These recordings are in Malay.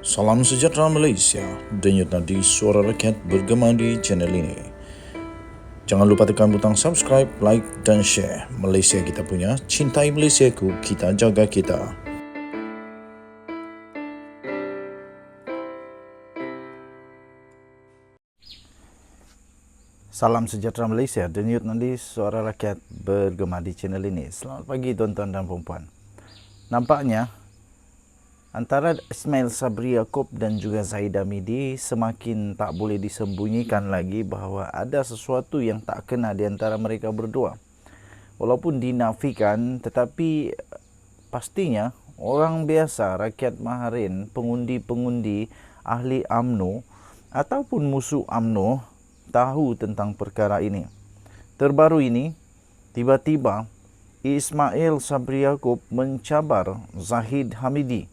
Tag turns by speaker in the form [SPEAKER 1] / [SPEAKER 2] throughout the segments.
[SPEAKER 1] Salam sejahtera Malaysia, denyut nadi suara rakyat bergema di channel ini. Jangan lupa tekan butang subscribe, like dan share. Malaysia kita punya, cintai Malaysiaku, kita jaga kita.
[SPEAKER 2] Salam sejahtera Malaysia, denyut nadi suara rakyat bergema di channel ini. Selamat pagi tuan-tuan dan puan-puan. Nampaknya antara Ismail Sabri Yaakob dan juga Zahid Hamidi semakin tak boleh disembunyikan lagi bahawa ada sesuatu yang tak kena di antara mereka berdua. Walaupun dinafikan, tetapi pastinya orang biasa, rakyat Maharin, pengundi-pengundi, ahli UMNO ataupun musuh UMNO tahu tentang perkara ini. Terbaru ini, tiba-tiba Ismail Sabri Yaakob mencabar Zahid Hamidi.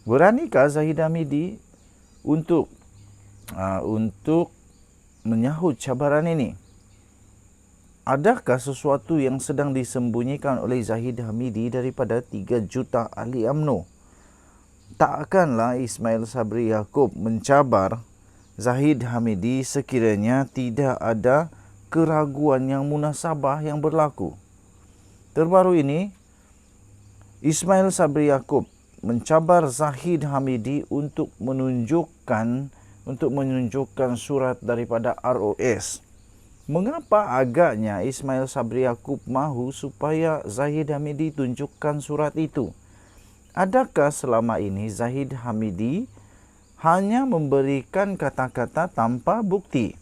[SPEAKER 2] Beranikah Zahid Hamidi untuk menyahut cabaran ini? Adakah sesuatu yang sedang disembunyikan oleh Zahid Hamidi daripada 3 juta ahli UMNO? Takkanlah Ismail Sabri Yaakob mencabar Zahid Hamidi sekiranya tidak ada keraguan yang munasabah yang berlaku. Terbaru ini, Ismail Sabri Yaakob mencabar Zahid Hamidi untuk menunjukkan surat daripada ROS. Mengapa agaknya Ismail Sabri Yaakob mahu supaya Zahid Hamidi tunjukkan surat itu? Adakah selama ini Zahid Hamidi hanya memberikan kata-kata tanpa bukti?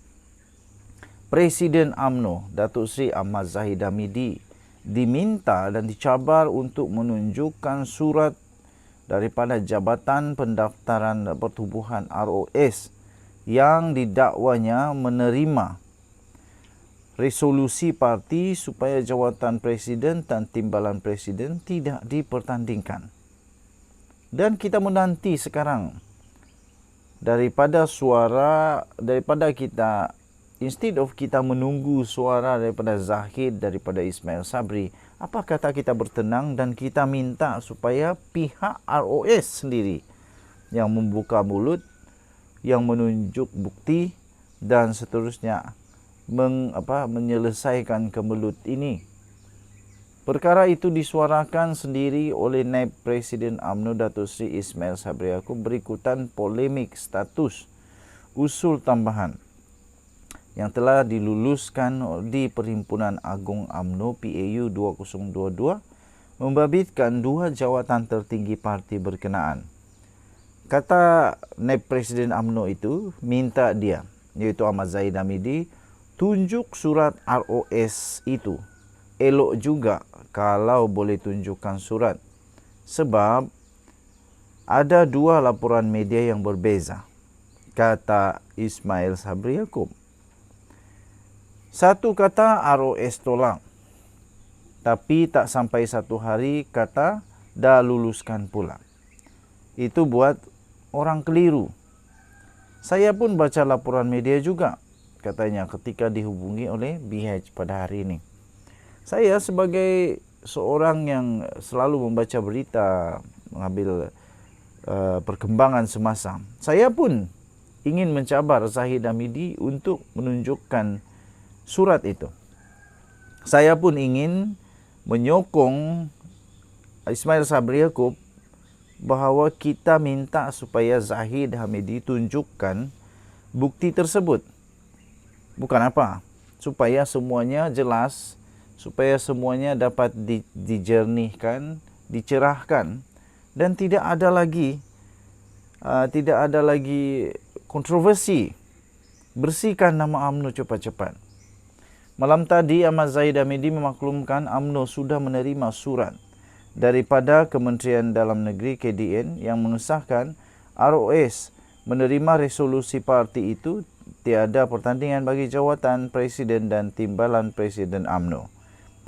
[SPEAKER 2] Presiden UMNO, Datuk Seri Ahmad Zahid Hamidi, diminta dan dicabar untuk menunjukkan surat daripada Jabatan Pendaftaran Pertubuhan ROS yang didakwanya menerima resolusi parti supaya jawatan presiden dan timbalan presiden tidak dipertandingkan. Dan kita menanti sekarang daripada kita, instead of kita menunggu suara daripada Zahid, daripada Ismail Sabri, apa kata kita bertenang dan kita minta supaya pihak ROS sendiri yang membuka mulut, yang menunjuk bukti dan seterusnya menyelesaikan kemelut ini. Perkara itu disuarakan sendiri oleh Naib Presiden UMNO Datuk Seri Ismail Sabri Yaakob berikutan polemik status usul tambahan yang telah diluluskan di Perhimpunan Agung UMNO PAU 2022 membabitkan 2 jawatan tertinggi parti berkenaan. Kata Naib Presiden UMNO itu, minta dia, iaitu Ahmad Zahid Hamidi, tunjuk surat ROS itu. Elok juga kalau boleh tunjukkan surat. Sebab ada 2 laporan media yang berbeza, kata Ismail Sabri Yaakob. Satu kata ROS tolak, tapi tak sampai 1 hari kata dah luluskan pula. Itu buat orang keliru. Saya pun baca laporan media juga, katanya ketika dihubungi oleh BH pada hari ini. Saya sebagai seorang yang selalu membaca berita, mengambil perkembangan semasa, saya pun ingin mencabar Zahid Hamidi untuk menunjukkan surat itu. Saya pun ingin menyokong Ismail Sabri Yaakob bahawa kita minta supaya Zahid Hamidi tunjukkan bukti tersebut. Bukan apa, supaya semuanya jelas, supaya semuanya dapat dijernihkan, dicerahkan dan tidak ada lagi kontroversi. Bersihkan nama UMNO cepat-cepat. Malam tadi Ahmad Zahid Hamidi memaklumkan UMNO sudah menerima surat daripada Kementerian Dalam Negeri KDN yang mengesahkan ROS menerima resolusi parti itu tiada pertandingan bagi jawatan presiden dan timbalan presiden UMNO.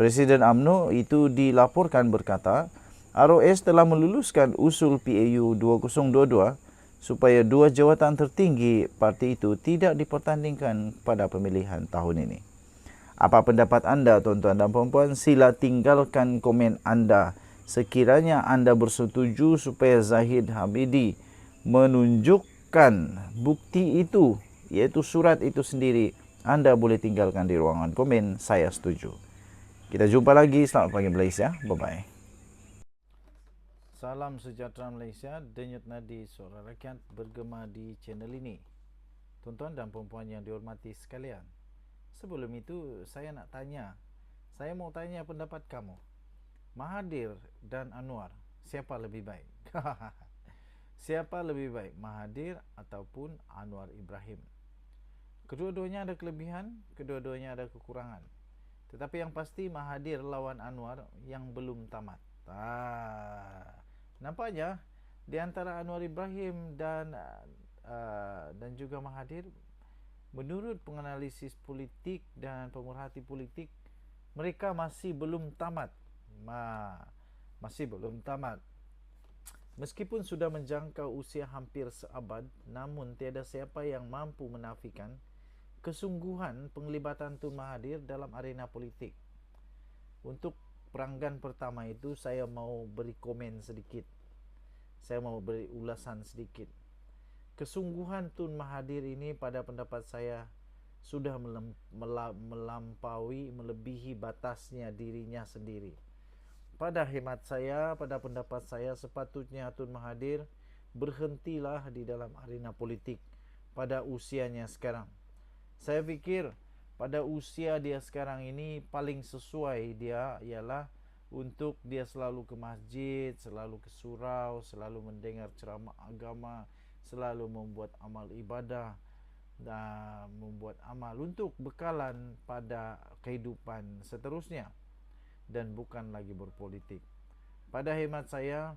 [SPEAKER 2] Presiden UMNO itu dilaporkan berkata, ROS telah meluluskan usul PAU 2022 supaya 2 jawatan tertinggi parti itu tidak dipertandingkan pada pemilihan tahun ini. Apa pendapat anda, tuan-tuan dan puan-puan? Sila tinggalkan komen anda sekiranya anda bersetuju supaya Zahid Hamidi menunjukkan bukti itu, yaitu surat itu sendiri, Anda boleh tinggalkan di ruangan komen. Saya setuju. Kita jumpa lagi. Selamat pagi Malaysia. Bye-bye. Salam sejahtera Malaysia. Denyut nadi suara rakyat bergema di channel ini. Tuan-tuan dan puan-puan yang dihormati sekalian, sebelum itu saya mau tanya pendapat kamu. Mahathir dan Anwar, siapa lebih baik? Siapa lebih baik, Mahathir ataupun Anwar Ibrahim? Kedua-duanya ada kelebihan, kedua-duanya ada kekurangan. Tetapi yang pasti Mahathir lawan Anwar yang belum tamat. Nampaknya di antara Anwar Ibrahim dan juga Mahathir, menurut penganalisis politik dan pemerhati politik, mereka masih belum tamat. Masih belum tamat. Meskipun sudah menjangkau usia hampir seabad, namun tiada siapa yang mampu menafikan kesungguhan penglibatan Tun Mahathir dalam arena politik. Untuk peranggan pertama itu saya mau beri komen sedikit. Saya mau beri ulasan sedikit. Kesungguhan Tun Mahathir ini pada pendapat saya sudah melebihi batasnya dirinya sendiri. Pada hemat saya, pada pendapat saya, sepatutnya Tun Mahathir berhentilah di dalam arena politik pada usianya sekarang. Saya fikir pada usia dia sekarang ini paling sesuai dia ialah untuk dia selalu ke masjid, selalu ke surau, selalu mendengar ceramah agama, selalu membuat amal ibadah dan membuat amal untuk bekalan pada kehidupan seterusnya, dan bukan lagi berpolitik. Pada hemat saya,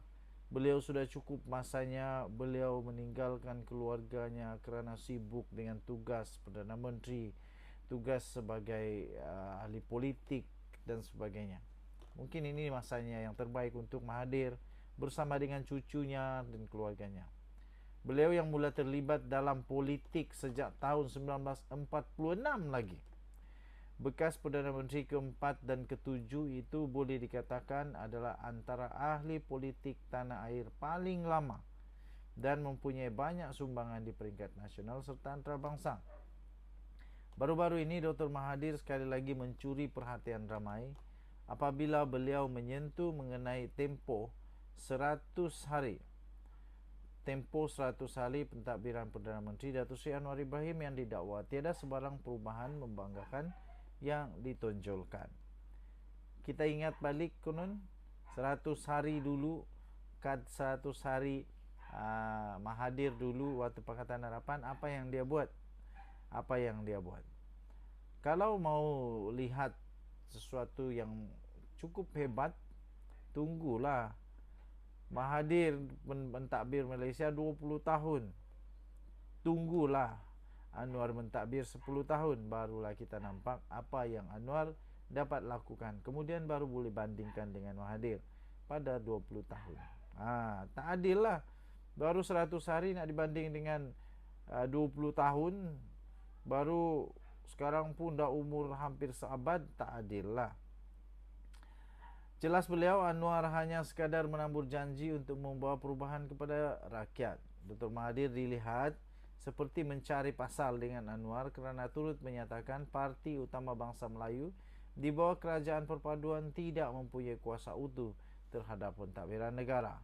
[SPEAKER 2] beliau sudah cukup masanya. Beliau meninggalkan keluarganya kerana sibuk dengan tugas Perdana Menteri, tugas sebagai ahli politik dan sebagainya. Mungkin ini masanya yang terbaik untuk Mahathir bersama dengan cucunya dan keluarganya. Beliau yang mula terlibat dalam politik sejak tahun 1946 lagi. Bekas Perdana Menteri keempat dan ketujuh itu boleh dikatakan adalah antara ahli politik tanah air paling lama dan mempunyai banyak sumbangan di peringkat nasional serta antarabangsa. Baru-baru ini Dr. Mahathir sekali lagi mencuri perhatian ramai apabila beliau menyentuh mengenai tempoh 100 hari. Tempoh 100 hari pentadbiran Perdana Menteri Datuk Seri Anwar Ibrahim yang didakwa tiada sebarang perubahan membanggakan yang ditonjolkan. Kita ingat balik konon 100 hari dulu, kad 100 hari Mahathir dulu waktu Pakatan Harapan, apa yang dia buat? Kalau mau lihat sesuatu yang cukup hebat, tunggulah Mahathir mentadbir Malaysia 20 tahun. Tunggulah Anwar mentadbir 10 tahun, barulah kita nampak apa yang Anwar dapat lakukan. Kemudian baru boleh bandingkan dengan Mahathir pada 20 tahun. Tak adil lah. Baru 100 hari nak dibanding dengan 20 tahun. Baru sekarang pun dah umur hampir seabad, tak adil lah. Jelas beliau Anwar hanya sekadar menambur janji untuk membawa perubahan kepada rakyat. Dr. Mahathir dilihat seperti mencari pasal dengan Anwar kerana turut menyatakan parti utama bangsa Melayu di bawah kerajaan perpaduan tidak mempunyai kuasa utuh terhadap pentadbiran negara.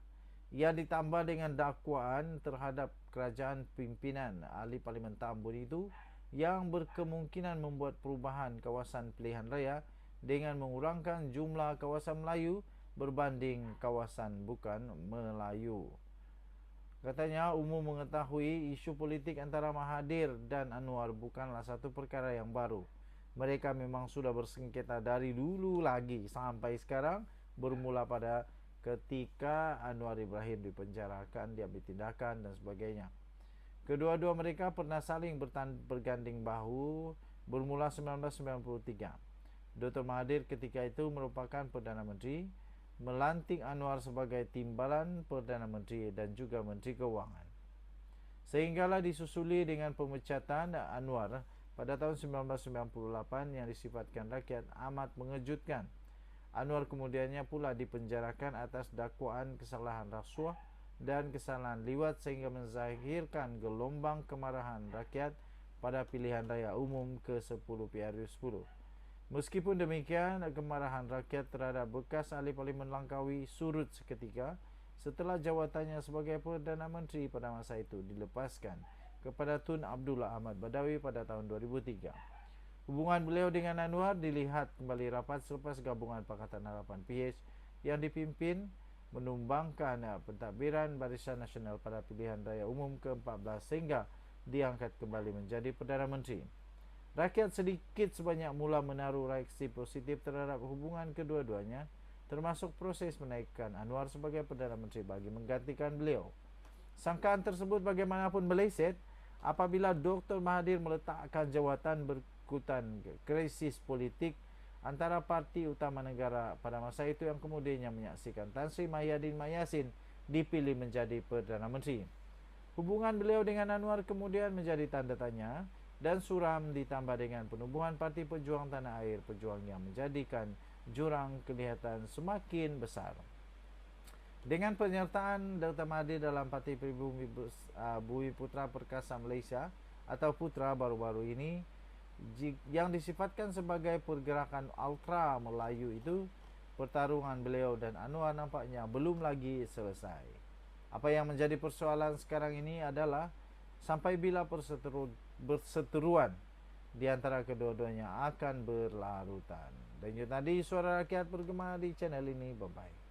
[SPEAKER 2] Ia ditambah dengan dakwaan terhadap kerajaan pimpinan ahli Parlimen Tambun itu yang berkemungkinan membuat perubahan kawasan pilihan raya dengan mengurangkan jumlah kawasan Melayu berbanding kawasan bukan Melayu. Katanya umum mengetahui isu politik antara Mahathir dan Anwar bukanlah satu perkara yang baru. Mereka memang sudah bersengketa dari dulu lagi sampai sekarang, bermula pada ketika Anwar Ibrahim dipenjarakan, diambil tindakan dan sebagainya. Kedua-dua mereka pernah saling berganding bahu bermula 1993. Dr. Mahathir ketika itu merupakan Perdana Menteri, melantik Anwar sebagai timbalan Perdana Menteri dan juga Menteri Keuangan. Sehinggalah disusuli dengan pemecatan Anwar pada tahun 1998 yang disifatkan rakyat amat mengejutkan. Anwar kemudiannya pula dipenjarakan atas dakwaan kesalahan rasuah dan kesalahan liwat sehingga menzahirkan gelombang kemarahan rakyat pada pilihan raya umum ke-10 PRU 10. Meskipun demikian, kemarahan rakyat terhadap bekas ahli parlimen Langkawi surut seketika setelah jawatannya sebagai Perdana Menteri pada masa itu dilepaskan kepada Tun Abdullah Ahmad Badawi pada tahun 2003. Hubungan beliau dengan Anwar dilihat kembali rapat selepas gabungan Pakatan Harapan PH yang dipimpin menumbangkan pentadbiran Barisan Nasional pada pilihan raya umum ke-14 sehingga diangkat kembali menjadi Perdana Menteri. Rakyat sedikit sebanyak mula menaruh reaksi positif terhadap hubungan kedua-duanya, termasuk proses menaikkan Anwar sebagai Perdana Menteri bagi menggantikan beliau. Sangkaan tersebut bagaimanapun meleset apabila Dr. Mahathir meletakkan jawatan berikutan krisis politik antara parti utama negara pada masa itu yang kemudiannya menyaksikan Tan Sri Mahyadin Mayasin dipilih menjadi Perdana Menteri. Hubungan beliau dengan Anwar kemudian menjadi tanda tanya dan suram, ditambah dengan penubuhan Parti Pejuang Tanah Air Pejuang yang menjadikan jurang kelihatan semakin besar. Dengan penyertaan Dr. Mahathir dalam Parti Pribumi Bumiputra Perkasa Malaysia atau Putra baru-baru ini yang disifatkan sebagai pergerakan ultra Melayu itu, pertarungan beliau dan Anwar nampaknya belum lagi selesai. Apa yang menjadi persoalan sekarang ini adalah sampai bila perseteruan di antara kedua-duanya akan berlarutan. Dan itu tadi suara rakyat bergema di channel ini. Bye-bye.